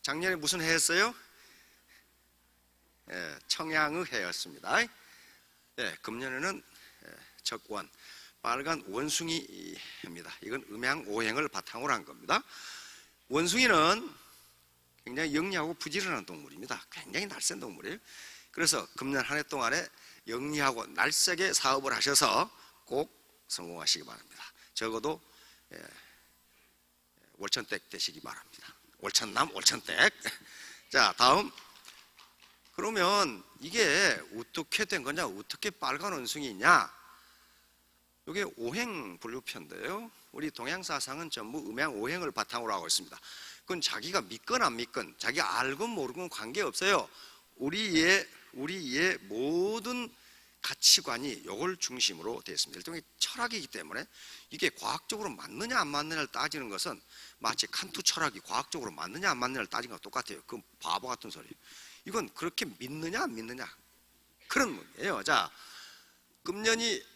작년에 무슨 해였어요? 청양의 해였습니다. 금년에는 적원, 빨간 원숭이 해입니다. 이건 음양오행을 바탕으로 한 겁니다. 원숭이는 굉장히 영리하고 부지런한 동물입니다. 굉장히 날쌘 동물이에요. 그래서 금년 한 해 동안에 영리하고 날쌔게 사업을 하셔서 꼭 성공하시기 바랍니다. 적어도 월천댁 되시기 바랍니다. 월천남 월천댁. 자, 다음. 그러면 이게 어떻게 된 거냐, 어떻게 빨간 원숭이냐? 이게 오행분류표인데요, 우리 동양사상은 전부 음양오행을 바탕으로 하고 있습니다. 그건 자기가 믿건 안 믿건, 자기가 알건 모르건 관계없어요. 우리의 모든 가치관이 이걸 중심으로 되어 있습니다. 일종의 철학이기 때문에 이게 과학적으로 맞느냐 안 맞느냐를 따지는 것은 마치 칸트 철학이 과학적으로 맞느냐 안 맞느냐를 따지는 것과 똑같아요. 그건 바보 같은 소리예요. 이건 그렇게 믿느냐 안 믿느냐 그런 문제예요. 자, 금년이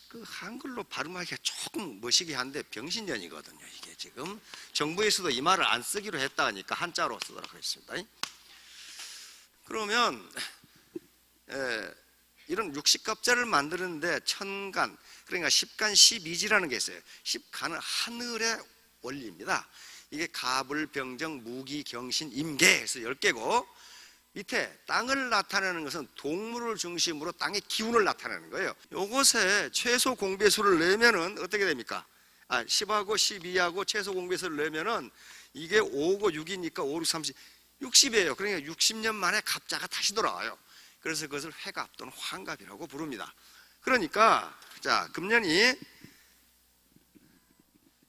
그 한글로 발음하기가 조금 멋이게 한데 병신년이거든요. 이게 지금 정부에서도 이 말을 안 쓰기로 했다 하니까 한자로 쓰도록 하겠습니다. 그러면 이런 육식갑자를 만드는데 천간, 그러니까 십간 12지라는 게 있어요. 십간은 하늘의 원리입니다. 이게 갑을, 병정, 무기, 경신, 임계 해서 10개고, 밑에 땅을 나타내는 것은 동물을 중심으로 땅의 기운을 나타내는 거예요. 요것에 최소 공배수를 내면은 어떻게 됩니까? 10하고 12하고 최소 공배수를 내면은 이게 5고 6이니까 5, 6, 30, 60이에요. 그러니까 60년 만에 갑자가 다시 돌아와요. 그래서 그것을 회갑 또는 환갑이라고 부릅니다. 그러니까 자, 금년이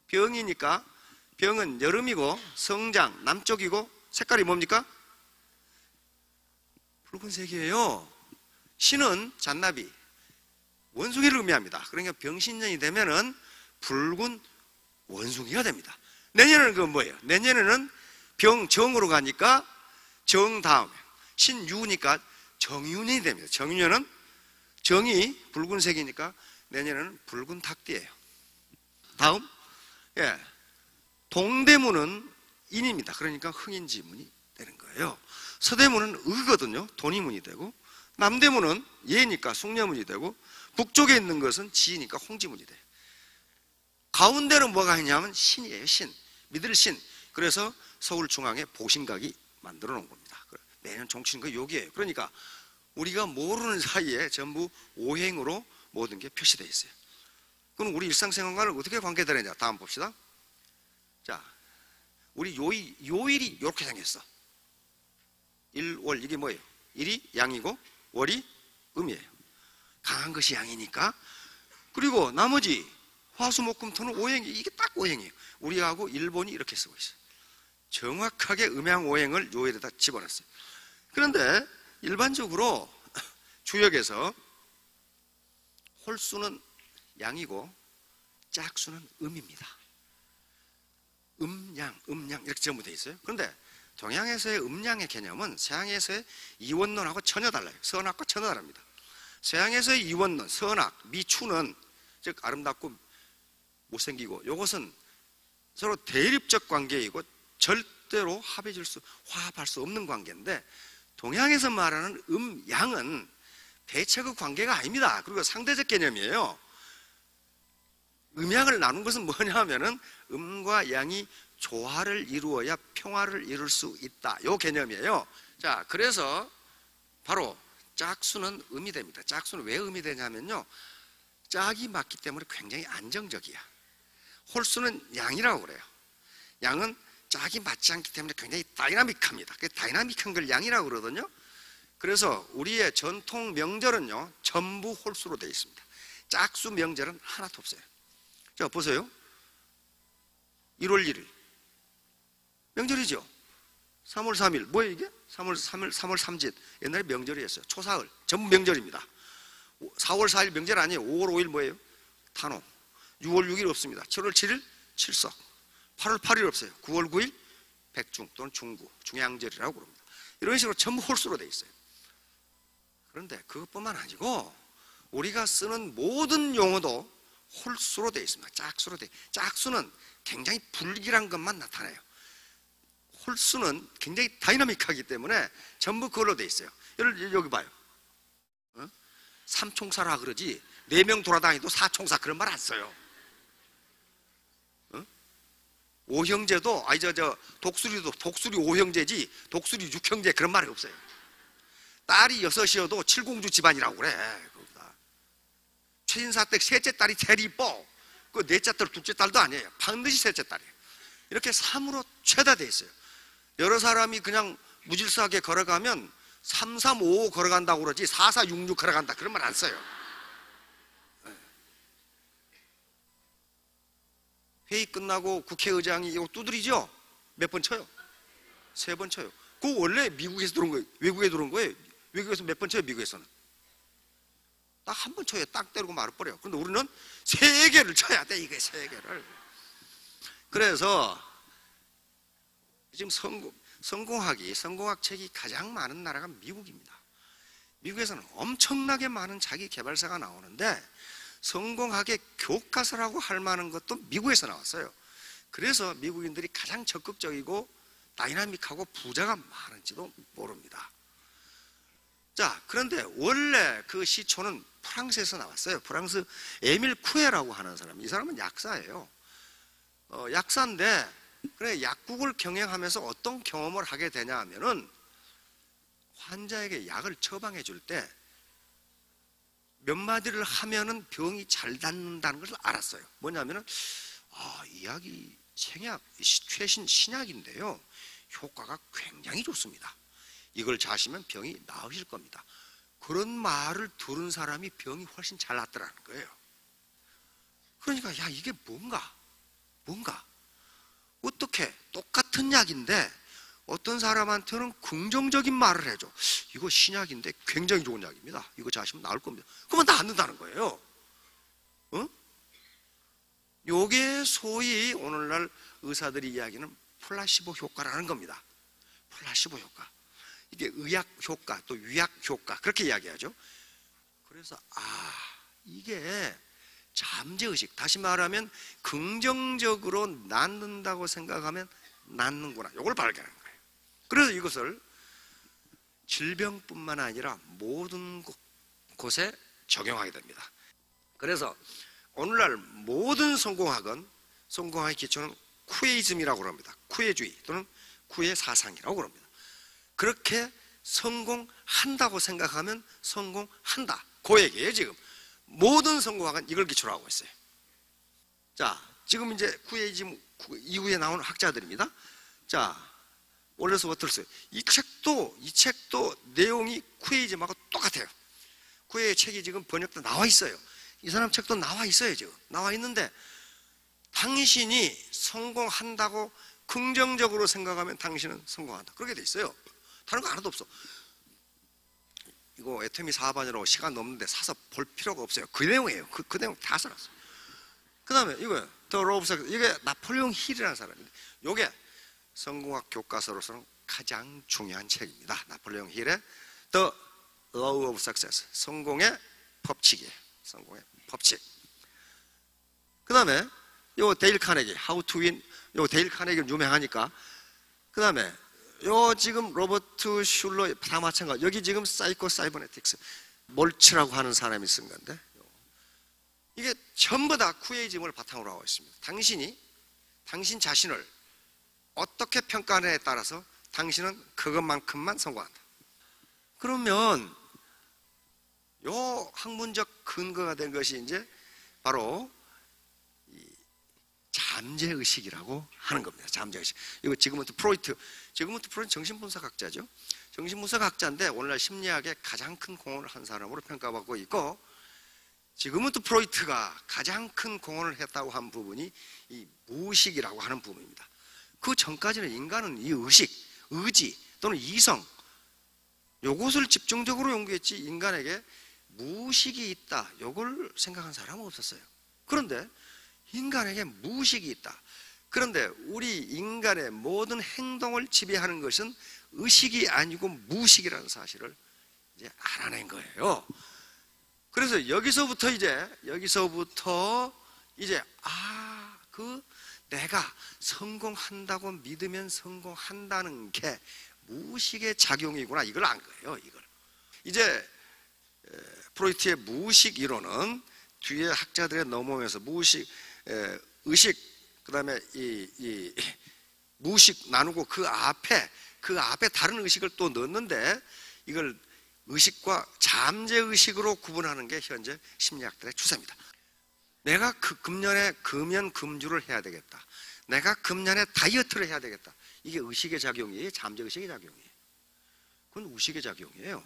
병이니까 병은 여름이고 성장 남쪽이고 색깔이 뭡니까? 붉은색이에요. 신은 잔나비, 원숭이를 의미합니다. 그러니까 병신년이 되면은 붉은 원숭이가 됩니다. 내년에는 그건 뭐예요? 내년에는 병정으로 가니까 정 다음에 신유니까 정윤이 됩니다. 정윤은 정이 붉은색이니까 내년에는 붉은 닭띠예요. 다음, 동대문은 인입니다. 그러니까 흥인지문이 되는 거예요. 서대문은 의거든요. 돈이문이 되고, 남대문은 예니까 숙녀문이 되고, 북쪽에 있는 것은 지니까 홍지문이 돼요. 가운데는 뭐가 있냐면 신이에요. 신, 믿을 신. 그래서 서울중앙에 보신각이 만들어 놓은 겁니다. 매년 종치는 거 여기에요. 그러니까 우리가 모르는 사이에 전부 오행으로 모든 게 표시되어 있어요. 그럼 우리 일상생활과는 어떻게 관계되느냐? 다음 봅시다. 자, 우리 요일이 이렇게 생겼어. 일월, 이게 뭐예요? 일이 양이고 월이 음이에요. 강한 것이 양이니까. 그리고 나머지 화수목금토는 오행이, 이게 딱 오행이에요. 우리하고 일본이 이렇게 쓰고 있어요. 정확하게 음양오행을 요일에다 집어넣었어요. 그런데 일반적으로 주역에서 홀수는 양이고 짝수는 음입니다. 음양 이렇게 전부 되어 있어요. 그런데 동양에서의 음양의 개념은 서양에서의 이원론하고 전혀 달라요. 선악과 전혀 다릅니다. 서양에서의 이원론, 선악, 미추는 즉 아름답고 못생기고, 이것은 서로 대립적 관계이고 절대로 화합할 수 없는 관계인데, 동양에서 말하는 음양은 대척의 관계가 아닙니다. 그리고 상대적 개념이에요. 음양을 나눈 것은 뭐냐 하면은 음과 양이 조화를 이루어야 평화를 이룰 수 있다, 이 개념이에요. 자, 그래서 바로 짝수는 음이 됩니다. 짝수는 왜 음이 되냐면요, 짝이 맞기 때문에 굉장히 안정적이야. 홀수는 양이라고 그래요. 양은 짝이 맞지 않기 때문에 굉장히 다이나믹합니다. 그 다이나믹한 걸 양이라고 그러거든요. 그래서 우리의 전통 명절은요 전부 홀수로 되어 있습니다. 짝수 명절은 하나도 없어요. 자, 보세요. 1월 1일 명절이죠. 3월 3일 뭐예요 이게? 3월 3짓 옛날에 명절이었어요. 초사흘 전부 명절입니다. 4월 4일 명절 아니에요. 5월 5일 뭐예요? 탄호. 6월 6일 없습니다. 7월 7일 칠석. 8월 8일 없어요. 9월 9일 백중 또는 중구, 중양절이라고 부릅니다. 이런 식으로 전부 홀수로 되어 있어요. 그런데 그것뿐만 아니고 우리가 쓰는 모든 용어도 홀수로 되어 있습니다. 짝수로 되어 있어요. 짝수는 굉장히 불길한 것만 나타내요. 홀수는 굉장히 다이나믹하기 때문에 전부 그걸로 돼 있어요. 여기 봐요. 삼총사라 그러지 4명 돌아다니도 사총사 그런 말 안 써요. 오형제도 독수리도 독수리 5형제지 독수리 6형제 그런 말이 없어요. 딸이 6이어도 칠공주 집안이라고 그래. 최인사댁 셋째 딸이 제일 이뻐. 그 넷째 딸, 둘째 딸도 아니에요. 반드시 셋째 딸이에요. 이렇게 3으로 최다되어 있어요. 여러 사람이 그냥 무질서하게 걸어가면 3, 3, 5, 5 걸어간다고 그러지 4, 4, 6, 6 걸어간다 그런 말 안 써요. 회의 끝나고 국회의장이 이거 두드리죠? 몇 번 쳐요? 3번 쳐요. 그거 원래 미국에서 들어온 거예요. 외국에 들어온 거예요. 외국에서 몇 번 쳐요? 미국에서는 딱 한 번 쳐요. 딱 때리고 말아버려요. 그런데 우리는 3개를 쳐야 돼. 이게 3개를. 그래서 지금 성공학책이 가장 많은 나라가 미국입니다. 미국에서는 엄청나게 많은 자기 개발사가 나오는데 성공학의 교과서라고 할 만한 것도 미국에서 나왔어요. 그래서 미국인들이 가장 적극적이고 다이나믹하고 부자가 많은지도 모릅니다. 자, 그런데 원래 그 시초는 프랑스에서 나왔어요. 프랑스 에밀 쿠에라고 하는 사람. 이 사람은 약사예요. 약사인데 그래 약국을 경영하면서 어떤 경험을 하게 되냐 하면은 환자에게 약을 처방해 줄 때 몇 마디를 하면은 병이 잘 낫는다는 것을 알았어요. 뭐냐면은 이 약이 최신 신약인데요. 효과가 굉장히 좋습니다. 이걸 자시면 병이 나으실 겁니다. 그런 말을 들은 사람이 병이 훨씬 잘 낫더라는 거예요. 그러니까 이게 뭔가 어떻게 똑같은 약인데 어떤 사람한테는 긍정적인 말을 해줘. 이거 신약인데 굉장히 좋은 약입니다. 이거 자시면 나을 겁니다. 그러면 낫는다는 거예요. 요게 소위 오늘날 의사들이 이야기하는 플라시보 효과라는 겁니다. 플라시보 효과. 이게 의학 효과 또 위약 효과 그렇게 이야기하죠. 그래서 이게 잠재의식, 다시 말하면 긍정적으로 낫는다고 생각하면 낫는구나. 이걸 발견하는 거예요. 그래서 이것을 질병뿐만 아니라 모든 곳에 적용하게 됩니다. 그래서 오늘날 모든 성공학의 기초는 쿠에이즘이라고 합니다. 쿠에주의 또는 쿠에 사상이라고 합니다. 그렇게 성공한다고 생각하면 성공한다. 그 얘기예요. 지금 모든 성공학은 이걸 기초로 하고 있어요. 자, 지금 이제 쿠에이즘 이후에 나온 학자들입니다. 자, 원래서부터 들었어요. 이 책도 내용이 쿠에이즘하고 똑같아요. 쿠에의 책이 지금 번역도 나와 있어요. 이 사람 책도 나와 있어요. 지금 나와 있는데 당신이 성공한다고 긍정적으로 생각하면 당신은 성공한다. 그렇게 돼 있어요. 다른 거 하나도 없어. 이거 애터미 4반이라고 시간 넘는데 사서 볼 필요가 없어요. 그 내용이에요. 그 내용 다 써놨어. 그 다음에 이거요. 더 로우 오브 삭세스. 이게 나폴레옹 힐이라는 사람인데 이게 성공학 교과서로서는 가장 중요한 책입니다. 나폴레옹 힐의 The Law of Success. 성공의 법칙이에요. 성공의 법칙. 그 다음에 요 데일 카네기 How to Win. 요 데일 카네기는 유명하니까. 그 다음에 요 지금 로버트 슐러 다 마찬가지. 여기 지금 사이코 사이버네틱스 몰츠라고 하는 사람이 쓴 건데 이게 전부 다 쿠에이즘을 바탕으로 하고 있습니다. 당신 자신을 어떻게 평가하느냐에 따라서 당신은 그것만큼만 성공한다. 그러면 요 학문적 근거가 된 것이 이제 바로 잠재의식이라고 하는 겁니다. 잠재의식. 이거 지그문트 프로이트 정신분석학자죠. 정신분석학자인데 오늘날 심리학에 가장 큰 공헌을 한 사람으로 평가받고 있고 지그문트 프로이트가 가장 큰 공헌을 했다고 한 부분이 이 무의식이라고 하는 부분입니다. 그 전까지는 인간은 이 의지 또는 이성 요것을 집중적으로 연구했지 인간에게 무의식이 있다 요걸 생각한 사람은 없었어요. 그런데 인간에게 무의식이 있다. 그런데 우리 인간의 모든 행동을 지배하는 것은 의식이 아니고 무의식이라는 사실을 이제 알아낸 거예요. 그래서 여기서부터 이제 그 내가 성공한다고 믿으면 성공한다는 게 무의식의 작용이구나, 이걸 안 거예요. 이걸 이제 프로이트의 무의식 이론은 뒤에 학자들의 넘어오면서 무의식, 의식, 그 다음에 이 무의식 나누고 그 앞에 다른 의식을 또 넣었는데, 이걸 의식과 잠재의식으로 구분하는 게 현재 심리학들의 추세입니다. 내가 금년에 금주를 해야 되겠다, 내가 금년에 다이어트를 해야 되겠다, 이게 의식의 작용이에요, 잠재의식의 작용이에요? 그건 의식의 작용이에요.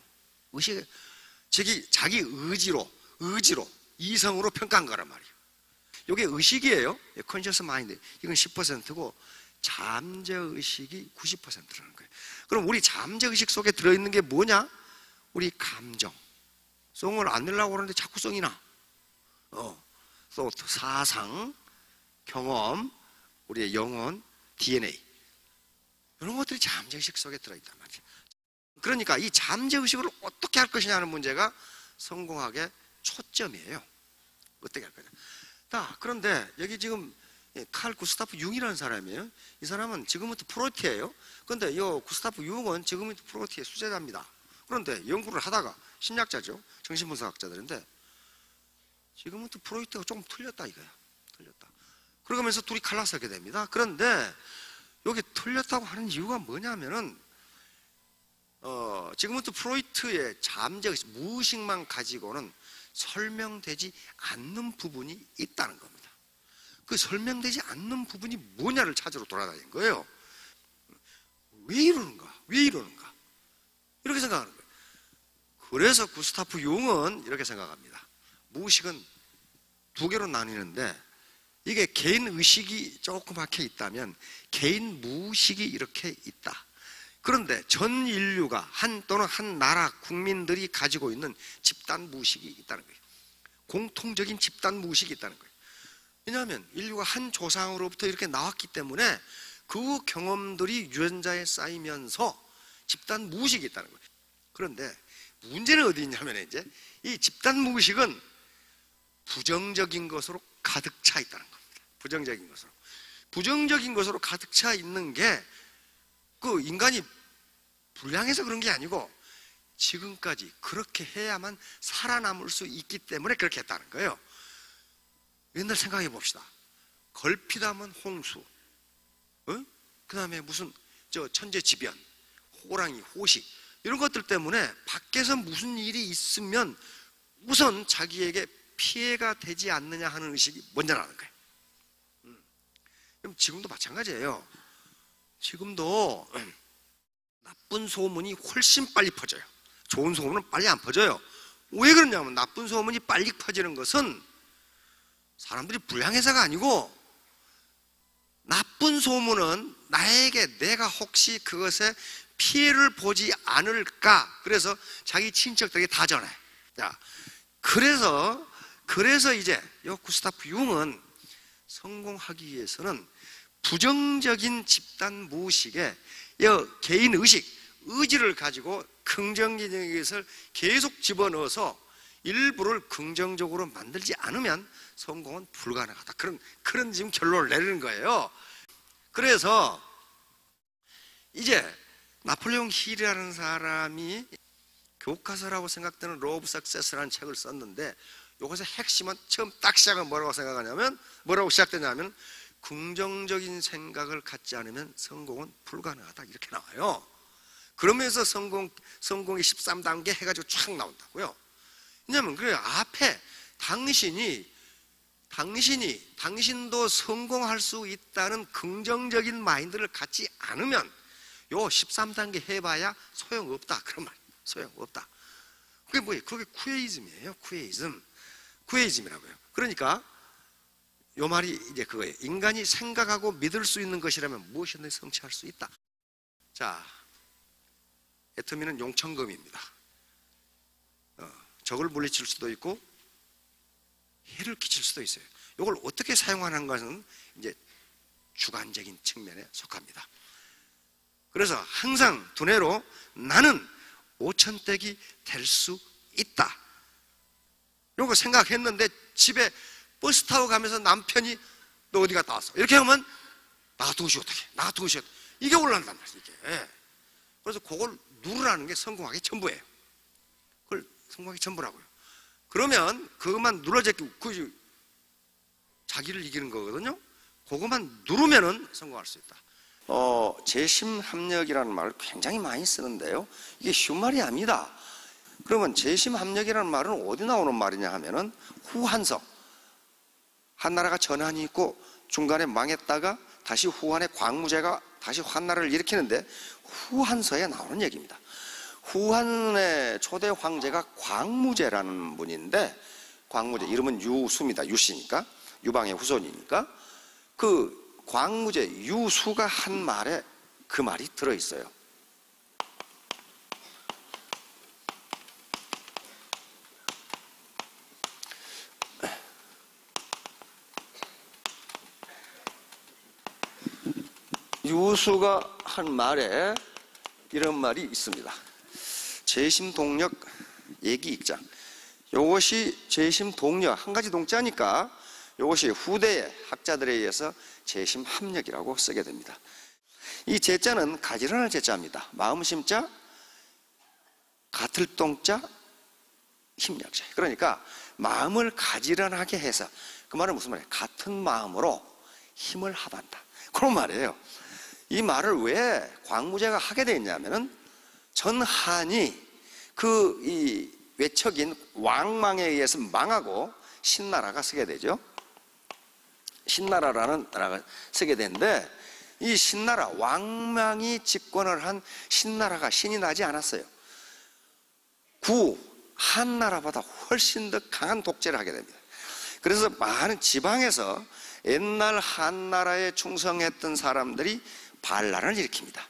자기 의지로 이성으로 평가한 거란 말이에요. 이게 의식이에요. 컨셔스 마인드, 이건 10%고 잠재의식이 90%라는 거예요. 그럼 우리 잠재의식 속에 들어있는 게 뭐냐? 우리 감정. 송을 안 내려고 그러는데 자꾸 송이 나. 또 사상, 경험, 우리의 영혼, DNA, 이런 것들이 잠재의식 속에 들어있단 말이에요. 그러니까 이 잠재의식을 어떻게 할 것이냐는 문제가 성공학의 초점이에요. 어떻게 할 거냐. 자, 그런데 여기 지금 칼 구스타프 융이라는 사람이에요. 이 사람은 지금부터 프로이트예요. 그런데 이 구스타프 융은 지금부터 프로이트의 수제자입니다. 그런데 연구를 하다가, 심리학자죠, 정신분석학자들인데, 지금부터 프로이트가 조금 틀렸다 이거야. 틀렸다. 그러면서 둘이 갈라서게 됩니다. 그런데 여기 틀렸다고 하는 이유가 뭐냐면은, 지금부터 프로이트의 잠재의식, 무의식만 가지고는 설명되지 않는 부분이 있다는 겁니다. 그 설명되지 않는 부분이 뭐냐를 찾으러 돌아다닌 거예요. 왜 이러는가? 이렇게 생각하는 거예요. 그래서 구스타프 융은 이렇게 생각합니다. 무의식은 두 개로 나뉘는데, 이게 개인 의식이 조그맣게 있다면 개인 무의식이 이렇게 있다. 그런데 전 인류가 또는 한 나라 국민들이 가지고 있는 집단 무의식이 있다는 거예요. 공통적인 집단 무의식이 있다는 거예요. 왜냐하면 인류가 한 조상으로부터 이렇게 나왔기 때문에 그 경험들이 유전자에 쌓이면서 집단 무의식이 있다는 거예요. 그런데 문제는 어디 있냐면, 이제 이 집단 무의식은 부정적인 것으로 가득 차 있다는 겁니다. 부정적인 것으로 가득 차 있는 게, 그 인간이 불량해서 그런 게 아니고 지금까지 그렇게 해야만 살아남을 수 있기 때문에 그렇게 했다는 거예요. 옛날 생각해 봅시다. 걸핏하면 홍수, 그 다음에 무슨 천재지변, 호랑이, 호식, 이런 것들 때문에 밖에서 무슨 일이 있으면 우선 자기에게 피해가 되지 않느냐 하는 의식이 먼저 나는 거예요. 그럼 지금도 마찬가지예요. 지금도 나쁜 소문이 훨씬 빨리 퍼져요. 좋은 소문은 빨리 안 퍼져요. 왜 그러냐면, 나쁜 소문이 빨리 퍼지는 것은 사람들이 불량해서가 아니고, 나쁜 소문은 내가 혹시 그것에 피해를 보지 않을까, 그래서 자기 친척들에게 다 전해. 자, 그래서 이제 요 구스타프 융은 성공하기 위해서는 부정적인 집단 무의식에 개인 의지를 가지고 긍정적인 것을 계속 집어넣어서 일부를 긍정적으로 만들지 않으면 성공은 불가능하다, 그런 지금 결론을 내리는 거예요. 그래서 이제 나폴레옹 힐이라는 사람이 교과서라고 생각되는 로 오브 석세스라는 책을 썼는데, 이것의 핵심은 처음 딱 시작은 뭐라고 시작되냐면 긍정적인 생각을 갖지 않으면 성공은 불가능하다, 이렇게 나와요. 그러면서 성공의 13단계 해가지고 쫙 나온다고요. 왜냐하면 그래, 앞에 당신도 성공할 수 있다는 긍정적인 마인드를 갖지 않으면 요 13단계 해봐야 소용없다, 그런 말이에요. 소용없다. 그게 뭐예요? 그게 쿠에이즘이에요. 쿠에이즘이라고요. 그러니까 요 말이 이제 그거예요. 인간이 생각하고 믿을 수 있는 것이라면 무엇이든지 성취할 수 있다. 자, 애터미는 용천금입니다. 적을 물리칠 수도 있고 해를 끼칠 수도 있어요. 이걸 어떻게 사용하는 것은 이제 주관적인 측면에 속합니다. 그래서 항상 두뇌로 나는 5천댁이 될 수 있다, 이거 생각했는데 집에 버스 타고 가면서 남편이 너 어디 갔다 왔어? 이렇게 하면 나 같은 것이 어떻게? 나 같은 것이 어떻게? 이게 올라간단 말이에요. 이게. 그래서 그걸 누르라는 게 성공하기 전부예요. 그걸 성공하기 전부라고요. 그러면 그것만 눌러제끼고 그 자기를 이기는 거거든요. 그것만 누르면은 성공할 수 있다. 재심합력이라는 말을 굉장히 많이 쓰는데요. 이게 쉬운 말이 아닙니다. 그러면 재심합력이라는 말은 어디 나오는 말이냐 하면은 후한서. 한나라가 전환이 있고 중간에 망했다가 다시 후한의 광무제가 다시 한나라를 일으키는데 후한서에 나오는 얘기입니다. 후한의 초대 황제가 광무제라는 분인데, 광무제 이름은 유수입니다. 유씨니까, 유방의 후손이니까. 그 광무제 유수가 한 말에 그 말이 들어있어요. 유수가 한 말에 이런 말이 있습니다. 재심동력 얘기익장. 이것이 재심동력, 한 가지 동자니까 이것이 후대의 학자들에 의해서 재심합력이라고 쓰게 됩니다. 이 제자는 가지런할 제자입니다. 마음심자, 같을 동자, 힘력자. 그러니까 마음을 가지런하게 해서, 그 말은 무슨 말이에요? 같은 마음으로 힘을 합한다, 그런 말이에요. 이 말을 왜 광무제가 하게 되었냐면은 전한이 이 외척인 왕망에 의해서 망하고 신나라가 서게 되죠. 신나라라는 나라가 서게 되는데, 이 신나라, 왕망이 집권을 한 신나라가 신이 나지 않았어요. 한나라보다 훨씬 더 강한 독재를 하게 됩니다. 그래서 많은 지방에서 옛날 한나라에 충성했던 사람들이 반란을 일으킵니다.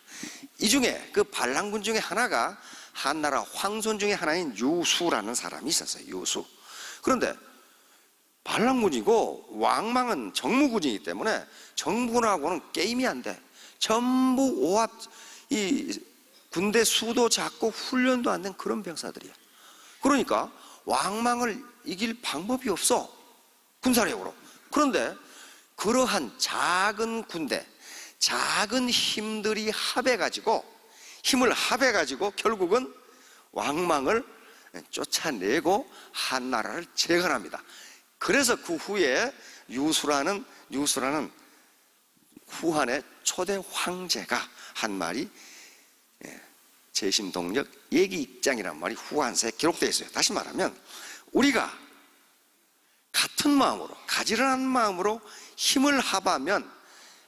이 중에 그 반란군 중에 하나가 한나라 황손 중에 하나인 유수라는 사람이 있었어요. 유수. 그런데 반란군이고 왕망은 정무군이기 때문에 정부군하고는 게임이 안 돼. 전부 오합, 이 군대 수도 작고 훈련도 안 된 그런 병사들이야. 그러니까 왕망을 이길 방법이 없어, 군사력으로. 그런데 그러한 작은 군대, 작은 힘들이 힘을 합해가지고 결국은 왕망을 쫓아내고 한나라를 재건합니다. 그래서 그 후에 유수라는 후한의 초대 황제가 한 말이 재심동력 얘기익장이라는 말이 후한서에 기록되어 있어요. 다시 말하면 우리가 같은 마음으로, 가지런한 마음으로 힘을 합하면,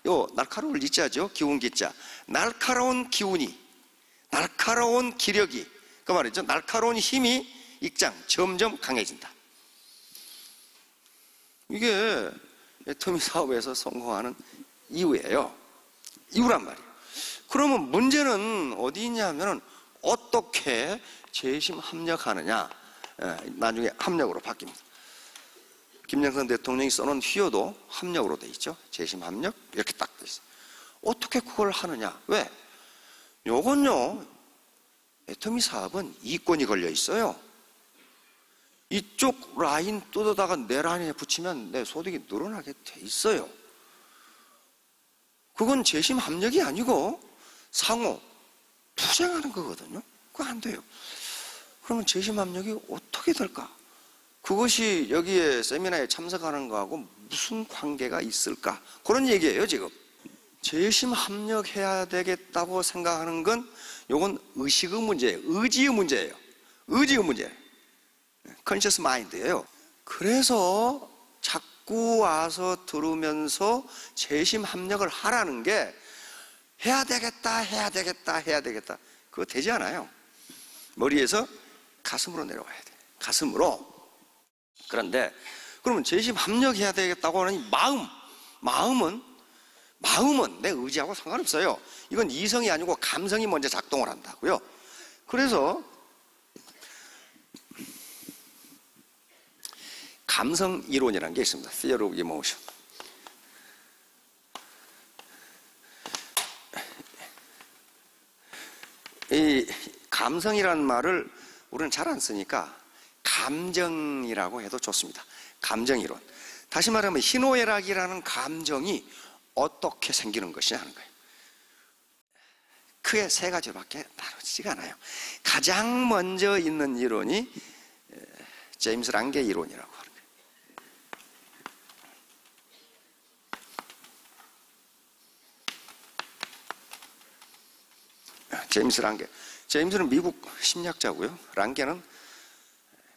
요 날카로울 이자죠, 기운 기자. 날카로운 기운이, 날카로운 기력이, 그 말이죠, 날카로운 힘이 익장, 점점 강해진다. 이게 애터미 사업에서 성공하는 이유예요. 이유란 말이에요. 그러면 문제는 어디 있냐면은 어떻게 재심 합력하느냐. 나중에 합력으로 바뀝니다. 김영삼 대통령이 써놓은 휘어도 합력으로 돼 있죠. 재심 합력 이렇게 딱 돼 있어요. 어떻게 그걸 하느냐? 왜? 요건요, 애터미 사업은 이권이 걸려 있어요. 이쪽 라인 뜯어다가 내 라인에 붙이면 내 소득이 늘어나게 돼 있어요. 그건 재심 합력이 아니고 상호 투쟁하는 거거든요. 그거 안 돼요. 그러면 재심 합력이 어떻게 될까? 그것이 여기에 세미나에 참석하는 거하고 무슨 관계가 있을까? 그런 얘기예요, 지금. 재심 합력해야 되겠다고 생각하는 건 요건 의식의 문제예요. 의지의 문제예요. 의지의 문제예요. 컨셔스 마인드예요. 그래서 자꾸 와서 들으면서 재심 합력을 하라는 게 해야 되겠다. 그거 되지 않아요. 머리에서 가슴으로 내려와야 돼. 가슴으로. 그런데 그러면 재심 합력해야 되겠다고 하는 이 마음은 내 의지하고 상관없어요. 이건 이성이 아니고 감성이 먼저 작동을 한다고요. 그래서 감성 이론이라는 게 있습니다. Theory of Emotion. 이 감성이라는 말을 우리는 잘 안 쓰니까 감정이라고 해도 좋습니다. 감정 이론. 다시 말하면 희노애락이라는 감정이 어떻게 생기는 것이냐 하는 거예요. 크게 세 가지밖에 다루지가 않아요. 가장 먼저 있는 이론이 제임스 랑게 이론이라고 하는 거예요. 제임스 랑게. 제임스는 미국 심리학자고요. 랑게는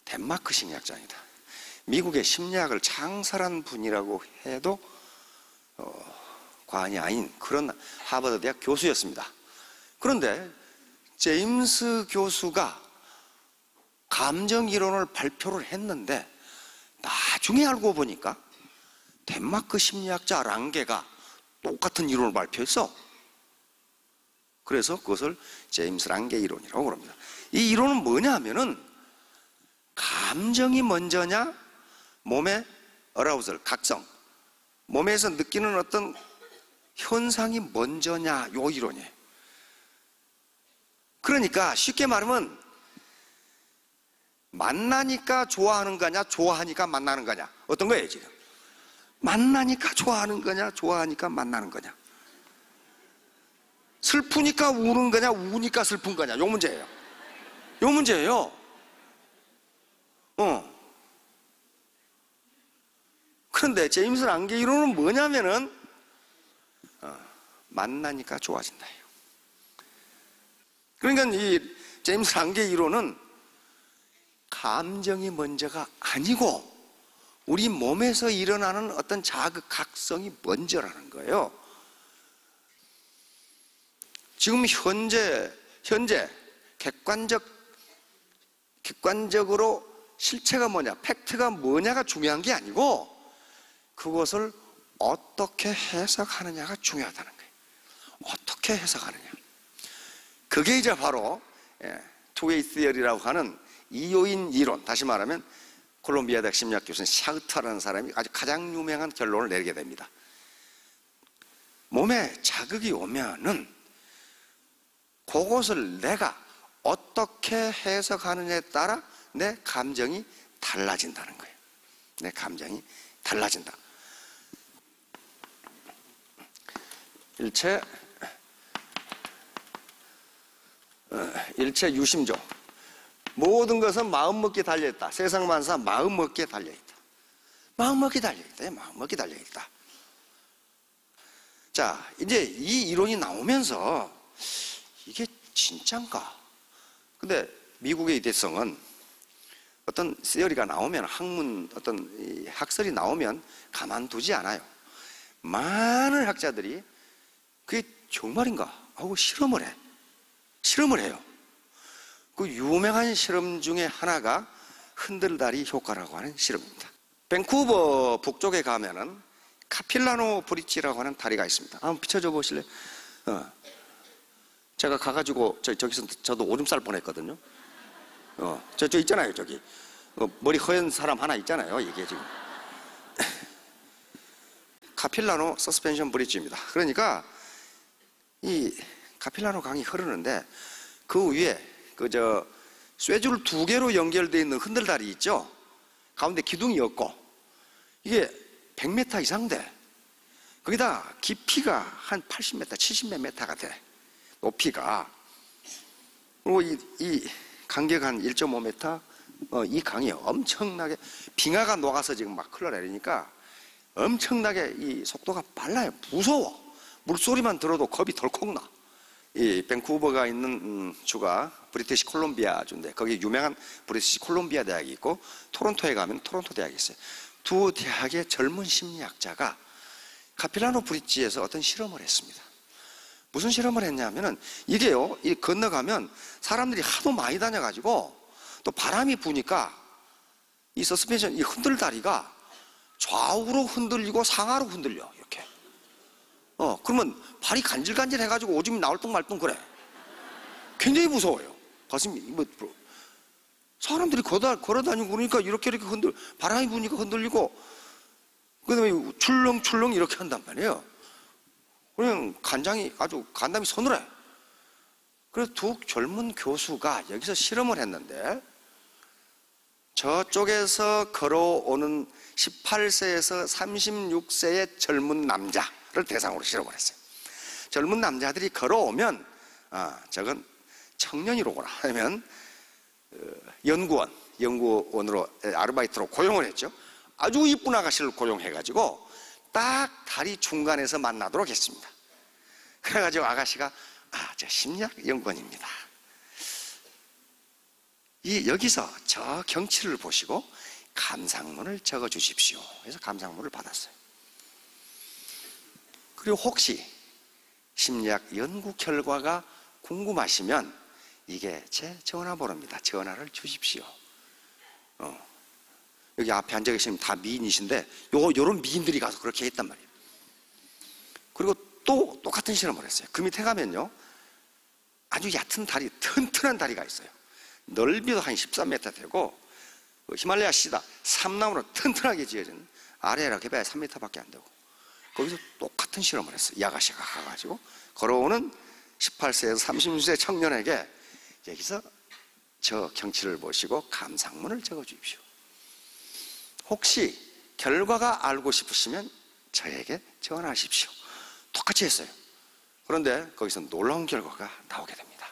덴마크 심리학자입니다. 미국의 심리학을 창설한 분이라고 해도 과언이 아닌 그런 하버드 대학 교수였습니다. 그런데 제임스 교수가 감정 이론을 발표를 했는데 나중에 알고 보니까 덴마크 심리학자 랑게가 똑같은 이론을 발표했어. 그래서 그것을 제임스 랑게 이론이라고 그럽니다. 이 이론은 뭐냐 하면은 감정이 먼저냐, 몸의 어라우설, 각성, 몸에서 느끼는 어떤 현상이 먼저냐, 요 이론이에요. 그러니까 쉽게 말하면 만나니까 좋아하는 거냐, 좋아하니까 만나는 거냐, 어떤 거예요 지금? 만나니까 좋아하는 거냐, 좋아하니까 만나는 거냐, 슬프니까 우는 거냐, 우니까 슬픈 거냐, 요 문제예요. 요 문제예요. 그런데 제임스 랑게 이론은 뭐냐면은 만나니까 좋아진다. 그러니까 이 제임스 랑게 이론은 감정이 먼저가 아니고 우리 몸에서 일어나는 어떤 자극, 각성이 먼저라는 거예요. 지금 현재 객관적으로 실체가 뭐냐, 팩트가 뭐냐가 중요한 게 아니고 그것을 어떻게 해석하느냐가 중요하다는 거예요. 어떻게 해석하느냐. 그게 이제 바로 투웨이 시어리라고 하는 이요인 이론, 다시 말하면 콜롬비아 대학 심리학 교수인 샤흐터라는 사람이 아주 가장 유명한 결론을 내리게 됩니다. 몸에 자극이 오면은 그것을 내가 어떻게 해석하느냐에 따라 내 감정이 달라진다는 거예요. 내 감정이 달라진다. 일체 유심조. 모든 것은 마음먹기에 달려있다. 세상 만사 마음먹기에 달려있다. 마음먹기에 달려있다. 마음먹기에 달려있다. 자, 이제 이 이론이 나오면서 이게 진짠가? 근데 미국의 이 대성은 어떤 시어리가 나오면, 학문, 어떤 학설이 나오면 가만두지 않아요. 많은 학자들이 그게 정말인가 하고 실험을 해요. 그 유명한 실험 중에 하나가 흔들다리 효과라고 하는 실험입니다. 밴쿠버 북쪽에 가면은 카필라노 브릿지라고 하는 다리가 있습니다. 한번 비춰줘 보실래요? 제가 가가지고 저기서 저도 오줌 쌀 뻔했거든요. 저 있잖아요, 저기 머리 허연 사람 하나 있잖아요. 이게 지금 카필라노 서스펜션 브릿지입니다. 그러니까 이 카필라노 강이 흐르는데 그 위에 쇠줄 2개로 연결되어 있는 흔들다리 있죠. 가운데 기둥이 없고 이게 100m 이상 돼. 거기다 깊이가 한 80m, 70몇 m가 돼. 높이가. 그리고 이 간격 한 1.5m, 이 강이 엄청나게 빙하가 녹아서 지금 막 흘러내리니까 엄청나게 이 속도가 빨라요. 무서워. 물소리만 들어도 겁이 덜컥 나. 이 밴쿠버가 있는 주가 브리티시 콜롬비아 주인데 거기 유명한 브리티시 콜롬비아 대학이 있고 토론토에 가면 토론토 대학이 있어요. 두 대학의 젊은 심리학자가 카필라노 브릿지에서 어떤 실험을 했습니다. 무슨 실험을 했냐면은 이게요, 이 건너가면 사람들이 하도 많이 다녀가지고 또 바람이 부니까 이 서스펜션, 이 흔들다리가 좌우로 흔들리고 상하로 흔들려, 이렇게. 그러면 발이 간질간질 해가지고 오줌이 나올 뚱 말 뚱 그래. 굉장히 무서워요. 가슴이, 사람들이 걸어다니고 그러니까 이렇게 바람이 부니까 흔들리고, 그 다음에 출렁출렁 이렇게 한단 말이에요. 그냥 간담이 서늘해. 그래서 두 젊은 교수가 여기서 실험을 했는데, 저쪽에서 걸어오는 18세에서 36세의 젊은 남자를 대상으로 실어버렸어요. 젊은 남자들이 걸어오면 저건 청년이로구나 하면 연구원으로 아르바이트로 고용을 했죠. 아주 이쁜 아가씨를 고용해가지고 딱 다리 중간에서 만나도록 했습니다. 그래가지고 아가씨가 저 심리학 연구원입니다. 여기서 저 경치를 보시고 감상문을 적어 주십시오. 그래서 감상문을 받았어요. 그리고 혹시 심리학 연구 결과가 궁금하시면 이게 제 전화번호입니다. 전화를 주십시오. 여기 앞에 앉아 계시면 다 미인이신데 요런 미인들이 가서 그렇게 했단 말이에요. 그리고 또 똑같은 실험을 했어요. 그 밑에 가면요 아주 얕은 다리, 튼튼한 다리가 있어요. 넓이도 한 13m 되고 히말라야 시다 삼나무로 튼튼하게 지어진, 아래라 해봐야 3m밖에 안 되고, 거기서 똑같은 실험을 했어요. 이 아가씨가 가가지고 걸어오는 18세에서 36세 청년에게 여기서 저 경치를 보시고 감상문을 적어 주십시오. 혹시 결과가 알고 싶으시면 저에게 전화하십시오. 똑같이 했어요. 그런데 거기서 놀라운 결과가 나오게 됩니다.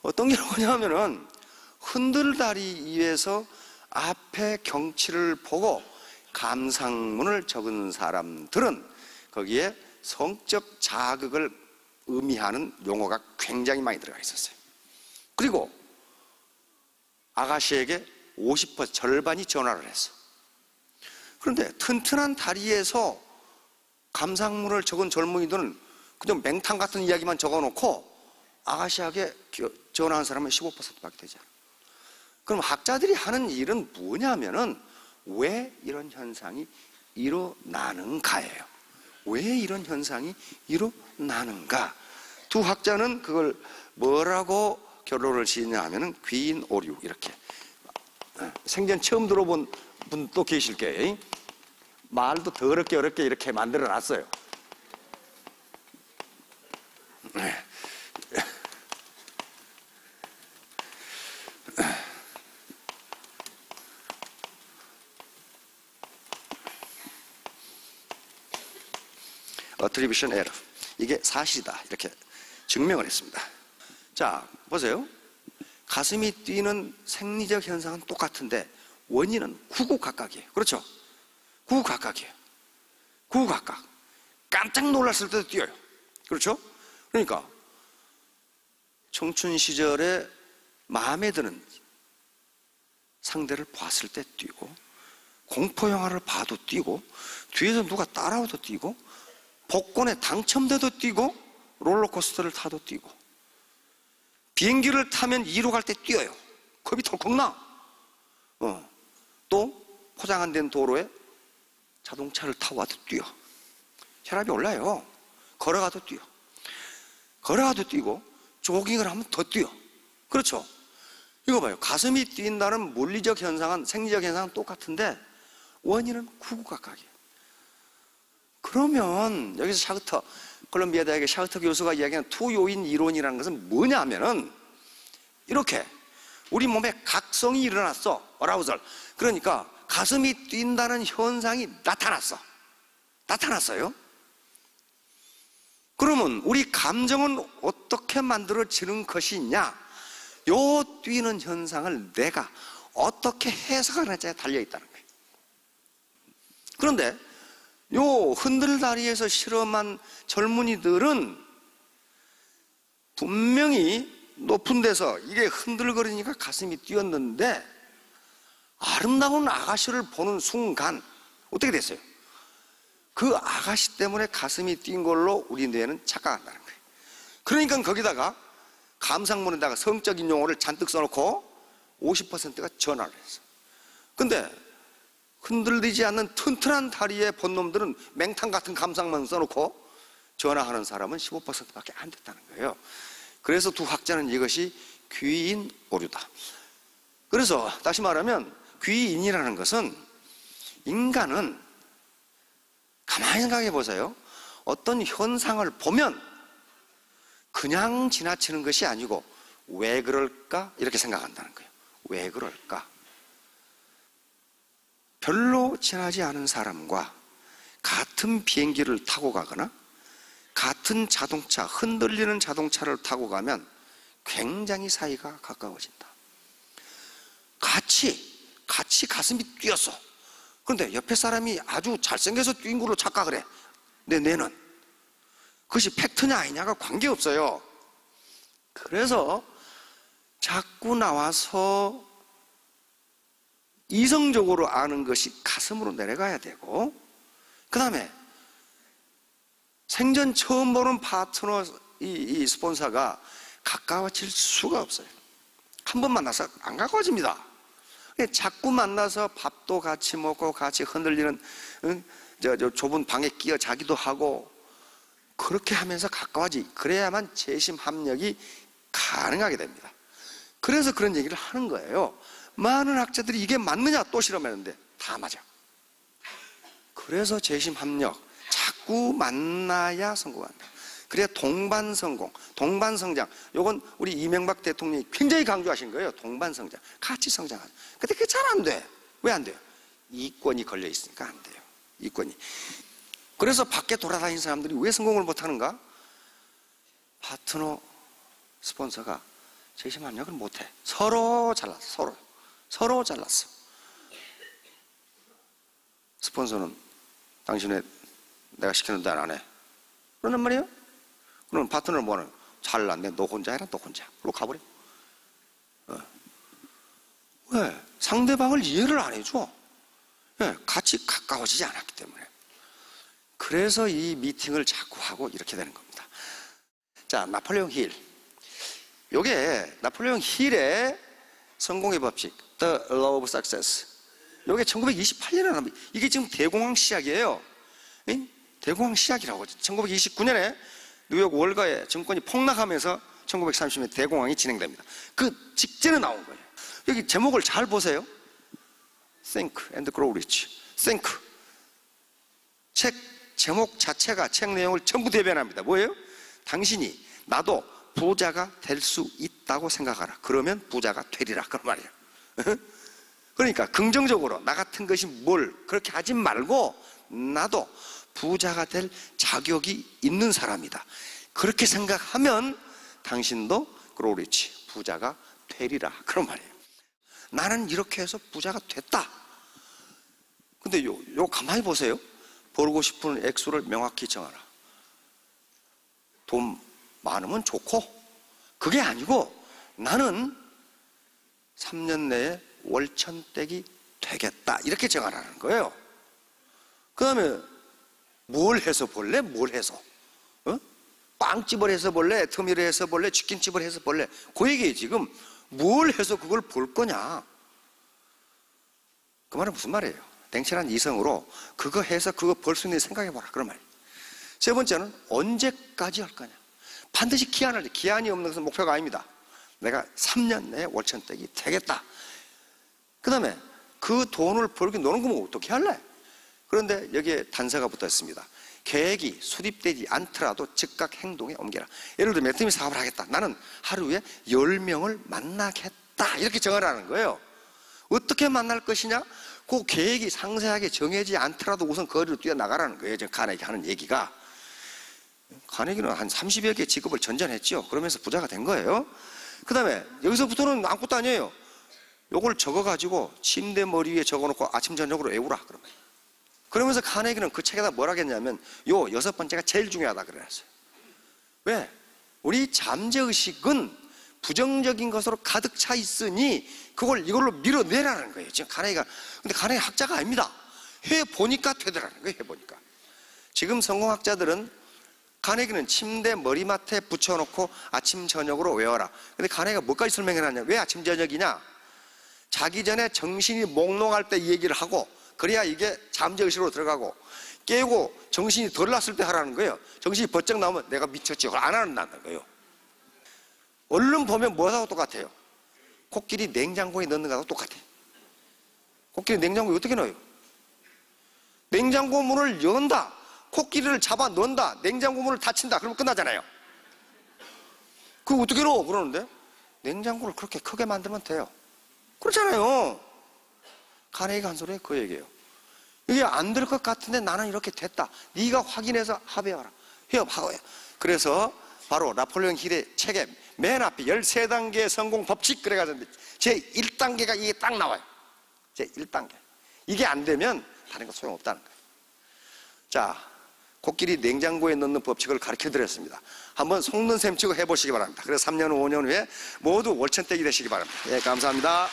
어떤 결과냐면은 흔들다리 위에서 앞에 경치를 보고 감상문을 적은 사람들은 거기에 성적 자극을 의미하는 용어가 굉장히 많이 들어가 있었어요. 그리고 아가씨에게 50% 절반이 전화를 했어. 그런데 튼튼한 다리에서 감상문을 적은 젊은이들은 그냥 맹탕 같은 이야기만 적어놓고 아가씨에게 전화한 사람은 15%밖에 되지 않아. 그럼 학자들이 하는 일은 뭐냐면은 왜 이런 현상이 일어나는가예요. 왜 이런 현상이 일어나는가? 두 학자는 그걸 뭐라고 결론을 지었냐 하면은 귀인 오류, 이렇게 생전 처음 들어본 분도 계실 거예요. 말도 더럽게 어렵게 이렇게 만들어 놨어요. attribution error, 이게 사실이다 이렇게 증명을 했습니다. 자, 보세요. 가슴이 뛰는 생리적 현상은 똑같은데 원인은 구구각각이에요. 그렇죠? 구구각각이에요. 구구각각. 깜짝 놀랐을 때도 뛰어요. 그렇죠? 그러니까 청춘 시절에 마음에 드는 상대를 봤을 때 뛰고, 공포 영화를 봐도 뛰고, 뒤에서 누가 따라와도 뛰고, 복권에 당첨돼도 뛰고, 롤러코스터를 타도 뛰고, 비행기를 타면 2로 갈 때 뛰어요. 겁이 덜컥 나. 또 포장 안 된 도로에 자동차를 타고 와도 뛰어. 혈압이 올라요. 걸어가도 뛰어. 걸어가도 뛰고, 조깅을 하면 더 뛰어. 그렇죠? 이거 봐요. 가슴이 뛴다는 물리적 현상은, 생리적 현상은 똑같은데 원인은 구구각각이에요. 그러면 여기서 샤흐터, 콜롬비아 대학의 샤흐터 교수가 이야기하는 투요인 이론이라는 것은 뭐냐 하면은 이렇게 우리 몸에 각성이 일어났어. 어라우설. 그러니까 가슴이 뛴다는 현상이 나타났어요. 그러면 우리 감정은 어떻게 만들어지는 것이냐? 요 뛰는 현상을 내가 어떻게 해석하느냐에 달려있다는 거예요. 그런데 요 흔들다리에서 실험한 젊은이들은 분명히 높은 데서 이게 흔들거리니까 가슴이 뛰었는데 아름다운 아가씨를 보는 순간 어떻게 됐어요? 그 아가씨 때문에 가슴이 뛴 걸로 우리 뇌는 착각한다는 거예요. 그러니까 거기다가 감상문에다가 성적인 용어를 잔뜩 써놓고 50%가 전화를 했어. 근데 흔들리지 않는 튼튼한 다리의 본놈들은 맹탕 같은 감상만 써놓고 전화하는 사람은 15%밖에 안 됐다는 거예요. 그래서 두 학자는 이것이 귀인 오류다. 그래서 다시 말하면 귀인이라는 것은, 인간은 가만히 생각해 보세요. 어떤 현상을 보면 그냥 지나치는 것이 아니고 왜 그럴까? 이렇게 생각한다는 거예요. 왜 그럴까? 별로 친하지 않은 사람과 같은 비행기를 타고 가거나 같은 자동차, 흔들리는 자동차를 타고 가면 굉장히 사이가 가까워진다. 같이 가슴이 뛰었어. 그런데 옆에 사람이 아주 잘생겨서 뛴 걸로 착각을 해. 근데 내는 그것이 팩트냐 아니냐가 관계없어요. 그래서 자꾸 나와서 이성적으로 아는 것이 가슴으로 내려가야 되고, 그 다음에 생전 처음 보는 파트너, 이 스폰서가 가까워질 수가 없어요. 한 번 만나서 안 가까워집니다. 자꾸 만나서 밥도 같이 먹고 같이 흔들리는 저 좁은 방에 끼어 자기도 하고 그렇게 하면서 가까워지. 그래야만 재심 합력이 가능하게 됩니다. 그래서 그런 얘기를 하는 거예요. 많은 학자들이 이게 맞느냐 또 실험했는데 다 맞아. 그래서 재심 합력, 자꾸 만나야 성공한다. 그래야 동반성공, 동반성장. 요건 우리 이명박 대통령이 굉장히 강조하신 거예요. 동반성장, 같이 성장하자. 근데 그게 잘 안 돼. 왜 안 돼요? 이권이 걸려 있으니까 안 돼요. 이권이. 그래서 밖에 돌아다니는 사람들이 왜 성공을 못하는가? 파트너 스폰서가 재심 합력을 못해. 서로 잘랐어. 서로 잘랐어. 스폰서는 당신의 내가 시키는 대로 안 해. 그러는 말이에요. 그럼 파트너는 뭐하는? 잘났네. 너 혼자 해라. 너 혼자. 그리고 가버려. 왜? 상대방을 이해를 안 해줘. 같이 가까워지지 않았기 때문에. 그래서 이 미팅을 자꾸 하고 이렇게 되는 겁니다. 자, 나폴레옹 힐. 요게 나폴레옹 힐의 성공의 법칙, The Law of Success. 요게 1928년에 나옵니다. 이게 지금 대공황 시작이에요. 대공황 시작이라고. 1929년에 뉴욕 월가의 정권이 폭락하면서 1930년에 대공황이 진행됩니다. 그 직전에 나온 거예요. 여기 제목을 잘 보세요. Think and Grow Rich. Think. 책 제목 자체가 책 내용을 전부 대변합니다. 뭐예요? 당신이 나도 부자가 될 수 있다고 생각하라. 그러면 부자가 되리라. 그런 말이에요. 그러니까 긍정적으로 나 같은 것이 뭘 그렇게 하지 말고 나도 부자가 될 자격이 있는 사람이다. 그렇게 생각하면 당신도 그로리치 부자가 되리라. 그런 말이에요. 나는 이렇게 해서 부자가 됐다. 근데 요 가만히 보세요. 벌고 싶은 액수를 명확히 정하라. 돈 많으면 좋고, 그게 아니고 나는 3년 내에 월천댁이 되겠다. 이렇게 정하라는 거예요. 그 다음에 뭘 해서 볼래? 뭘 해서? 빵집을 해서 볼래? 터미를 해서 볼래? 치킨집을 해서 볼래? 그 얘기예요. 지금 뭘 해서 그걸 볼 거냐? 그 말은 무슨 말이에요? 냉철한 이성으로 그거 해서 그거 벌 수 있는 생각해보라. 그런 말이에요. 세 번째는 언제까지 할 거냐? 반드시 기한을 돼. 기한이 없는 것은 목표가 아닙니다. 내가 3년 내에 월천댁이 되겠다. 그 다음에 그 돈을 벌기 노는 거면 어떻게 할래? 그런데 여기에 단서가 붙어 있습니다. 계획이 수립되지 않더라도 즉각 행동에 옮겨라. 예를 들어 매트미 사업을 하겠다. 나는 하루에 10명을 만나겠다. 이렇게 정하라는 거예요. 어떻게 만날 것이냐? 그 계획이 상세하게 정해지지 않더라도 우선 거리로 뛰어나가라는 거예요. 지금 카네기 하는 얘기가. 카네기는 한 30여 개 직업을 전전했죠. 그러면서 부자가 된 거예요. 그 다음에 여기서부터는 아무것도 아니에요. 요걸 적어가지고 침대 머리 위에 적어놓고 아침 저녁으로 외우라. 그러면서 카네기는 그 책에다 뭐라 했냐면 요 6번째가 제일 중요하다 그랬어요. 왜? 우리 잠재의식은 부정적인 것으로 가득 차 있으니 그걸 이걸로 밀어내라는 거예요. 지금 카네기가. 근데 카네기 학자가 아닙니다. 해보니까 되더라는 거예요. 해보니까. 지금 성공학자들은 카네기는 침대 머리맡에 붙여놓고 아침 저녁으로 외워라. 근데 카네기가 뭐까지 설명해놨냐? 왜 아침 저녁이냐? 자기 전에 정신이 몽롱할 때 이 얘기를 하고, 그래야 이게 잠재의식으로 들어가고, 깨고 정신이 덜 났을 때 하라는 거예요. 정신이 번쩍 나오면 내가 미쳤지. 그걸 안 한다는 거예요. 얼른 보면 뭐하고 똑같아요? 코끼리 냉장고에 넣는 거하고 똑같아요. 코끼리 냉장고에 어떻게 넣어요? 냉장고 문을 연다. 코끼리를 잡아 넣는다. 냉장고 문을 닫힌다. 그러면 끝나잖아요. 그거 어떻게 넣어? 그러는데 냉장고를 그렇게 크게 만들면 돼요. 그렇잖아요. 카네기가 한 소리가 그 얘기예요. 이게 안 될 것 같은데 나는 이렇게 됐다. 네가 확인해서 합의하라. 협하고요. 그래서 바로 나폴레옹 힐의 책에 맨 앞에 13단계 성공 법칙 그래가지고 제 1단계가 이게 딱 나와요. 제 1단계. 이게 안 되면 다른 거 소용없다는 거예요. 자, 코끼리 냉장고에 넣는 법칙을 가르쳐 드렸습니다. 한번 속는 셈 치고 해보시기 바랍니다. 그래서 3년 후, 5년 후에 모두 월천댁이 되시기 바랍니다. 예, 감사합니다.